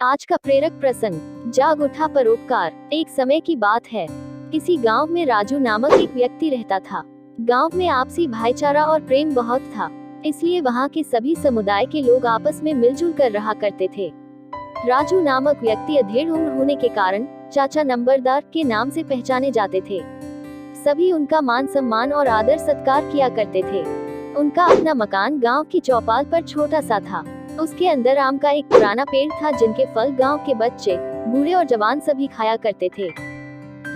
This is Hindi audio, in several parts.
आज का प्रेरक प्रसंग, जाग उठा परोपकार। एक समय की बात है, किसी गांव में राजू नामक एक व्यक्ति रहता था। गांव में आपसी भाईचारा और प्रेम बहुत था, इसलिए वहां के सभी समुदाय के लोग आपस में मिलजुल कर रहा करते थे। राजू नामक व्यक्ति अधेड़ उम्र होने के कारण चाचा नंबरदार के नाम से पहचाने जाते थे। सभी उनका मान सम्मान और आदर सत्कार किया करते थे। उनका अपना मकान गांव की चौपाल पर छोटा सा था। उसके अंदर आम का एक पुराना पेड़ था, जिनके फल गांव के बच्चे, बूढ़े और जवान सभी खाया करते थे।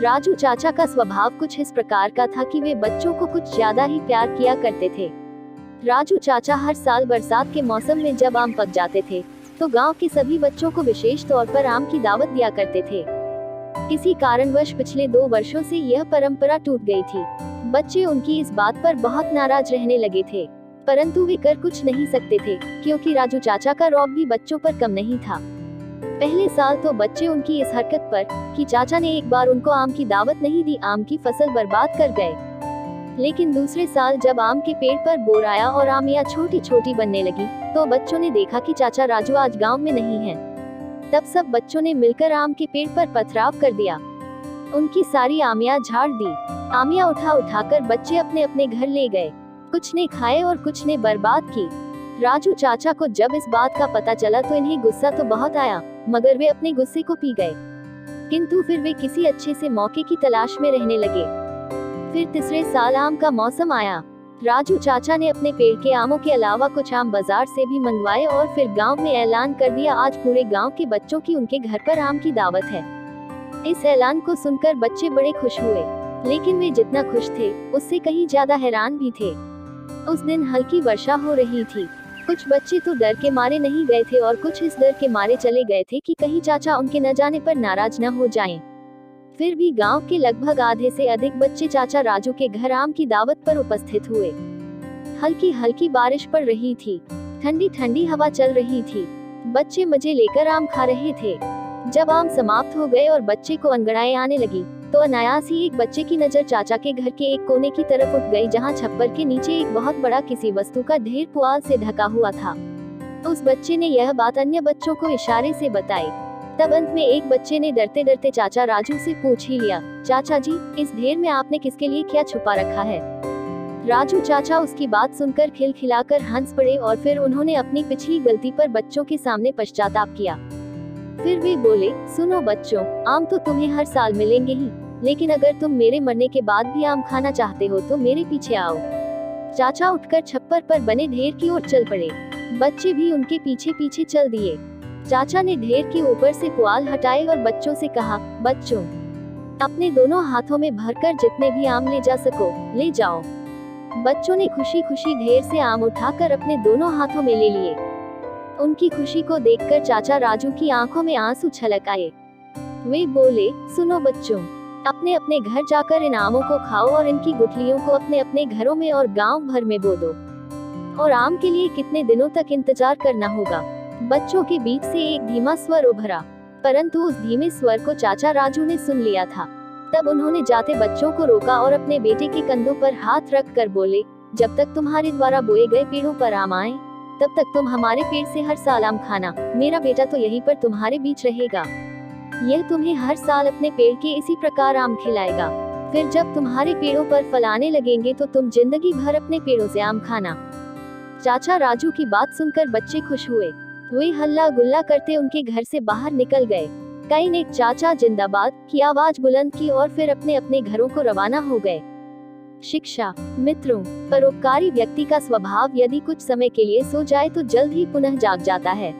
राजू चाचा का स्वभाव कुछ इस प्रकार का था कि वे बच्चों को कुछ ज्यादा ही प्यार किया करते थे। राजू चाचा हर साल बरसात के मौसम में जब आम पक जाते थे, तो गांव के सभी बच्चों को विशेष तौर पर आम की दावत दिया करते थे। किसी कारणवश पिछले 2 वर्षों से यह परंपरा टूट गई थी। बच्चे उनकी इस बात पर बहुत नाराज रहने लगे थे, परंतु वे कर कुछ नहीं सकते थे, क्योंकि राजू चाचा का रौब भी बच्चों पर कम नहीं था। पहले साल तो बच्चे उनकी इस हरकत पर कि चाचा ने एक बार उनको आम की दावत नहीं दी, आम की फसल बर्बाद कर गए। लेकिन दूसरे साल जब आम के पेड़ पर बोर आया और आमियां छोटी छोटी बनने लगी, तो बच्चों ने देखा कि चाचा राजू आज गांव में नहीं है। तब सब बच्चों ने मिलकर आम के पेड़ पर पथराव कर दिया। उनकी सारी आमियां झाड़ दी। आमियां उठा उठाकर बच्चे अपने अपने घर ले गए। कुछ ने खाए और कुछ ने बर्बाद की। राजू चाचा को जब इस बात का पता चला तो इन्हें गुस्सा तो बहुत आया, मगर वे अपने गुस्से को पी गए। किंतु फिर वे किसी अच्छे से मौके की तलाश में रहने लगे। फिर तीसरे साल आम का मौसम आया। राजू चाचा ने अपने पेड़ के आमों के अलावा कुछ आम बाजार से भी मंगवाए और फिर गांव में ऐलान कर दिया, आज पूरे गांव के बच्चों की उनके घर पर आम की दावत है। इस ऐलान को सुनकर बच्चे बड़े खुश हुए, लेकिन वे जितना खुश थे उससे कहीं ज्यादा हैरान भी थे। उस दिन हल्की वर्षा हो रही थी। कुछ बच्चे तो डर के मारे नहीं गए थे और कुछ इस डर के मारे चले गए थे कि कहीं चाचा उनके न जाने पर नाराज न हो जाएं। फिर भी गांव के लगभग आधे से अधिक बच्चे चाचा राजू के घर आम की दावत पर उपस्थित हुए। हल्की हल्की बारिश पड़ रही थी, ठंडी ठंडी हवा चल रही थी। बच्चे मजे लेकर आम खा रहे थे। जब आम समाप्त हो गए और बच्चे को अंगड़ाई आने लगी, तो अनायास ही एक बच्चे की नजर चाचा के घर के एक कोने की तरफ उठ गई, जहां छप्पर के नीचे एक बहुत बड़ा किसी वस्तु का ढेर पुआल से ढका हुआ था। उस बच्चे ने यह बात अन्य बच्चों को इशारे से बताई। तब अंत में एक बच्चे ने डरते डरते चाचा राजू से पूछ ही लिया, चाचा जी, इस ढेर में आपने किसके लिए क्या छुपा रखा है? राजू चाचा उसकी बात सुनकर खिलखिलाकर हंस पड़े और फिर उन्होंने अपनी पिछली गलती पर बच्चों के सामने पश्चाताप किया। फिर वे बोले, सुनो बच्चों, आम तो तुम्हें हर साल मिलेंगे ही, लेकिन अगर तुम मेरे मरने के बाद भी आम खाना चाहते हो तो मेरे पीछे आओ। चाचा उठकर छप्पर पर बने ढेर की ओर चल पड़े। बच्चे भी उनके पीछे पीछे चल दिए। चाचा ने ढेर के ऊपर से पुआल हटाए और बच्चों से कहा, बच्चों, अपने दोनों हाथों में भरकर जितने भी आम ले जा सको ले जाओ। बच्चों ने खुशी खुशी ढेर से आम उठाकर अपने दोनों हाथों में ले लिए। उनकी खुशी को देखकर चाचा राजू की आंखों में आंसू छलक आए। वे बोले, सुनो बच्चों, अपने अपने घर जाकर इन आमों को खाओ और इनकी गुठलियों को अपने अपने घरों में और गांव भर में बो दो। और आम के लिए कितने दिनों तक इंतजार करना होगा? बच्चों के बीच से एक धीमा स्वर उभरा, परंतु उस धीमे स्वर को चाचा राजू ने सुन लिया था। तब उन्होंने जाते बच्चों को रोका और अपने बेटे के कंधों पर हाथ रख कर बोले, जब तक तुम्हारे द्वारा बोए गए पेड़ों पर आम आए, तब तक तुम हमारे पेड़ से हर साल आम खाना। मेरा बेटा तो यहीं पर तुम्हारे बीच रहेगा। यह तुम्हें हर साल अपने पेड़ के इसी प्रकार आम खिलाएगा। फिर जब तुम्हारे पेड़ों पर फल आने लगेंगे तो तुम जिंदगी भर अपने पेड़ों से आम खाना। चाचा राजू की बात सुनकर बच्चे खुश हुए। वे हल्ला गुल्ला करते उनके घर से बाहर निकल गए। कई ने चाचा जिंदाबाद की आवाज बुलंद की और फिर अपने अपने घरों को रवाना हो गए। शिक्षा, मित्रों, परोपकारी व्यक्ति का स्वभाव यदि कुछ समय के लिए सो जाए तो जल्द ही पुनः जाग जाता है।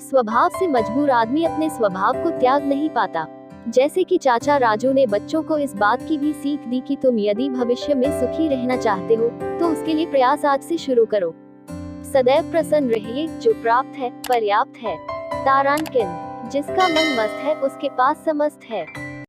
स्वभाव से मजबूर आदमी अपने स्वभाव को त्याग नहीं पाता। जैसे कि चाचा राजू ने बच्चों को इस बात की भी सीख दी कि तुम यदि भविष्य में सुखी रहना चाहते हो तो उसके लिए प्रयास आज से शुरू करो। सदैव प्रसन्न रहिए, जो प्राप्त है पर्याप्त है। तारांकिन, जिसका मन मस्त है उसके पास समस्त है।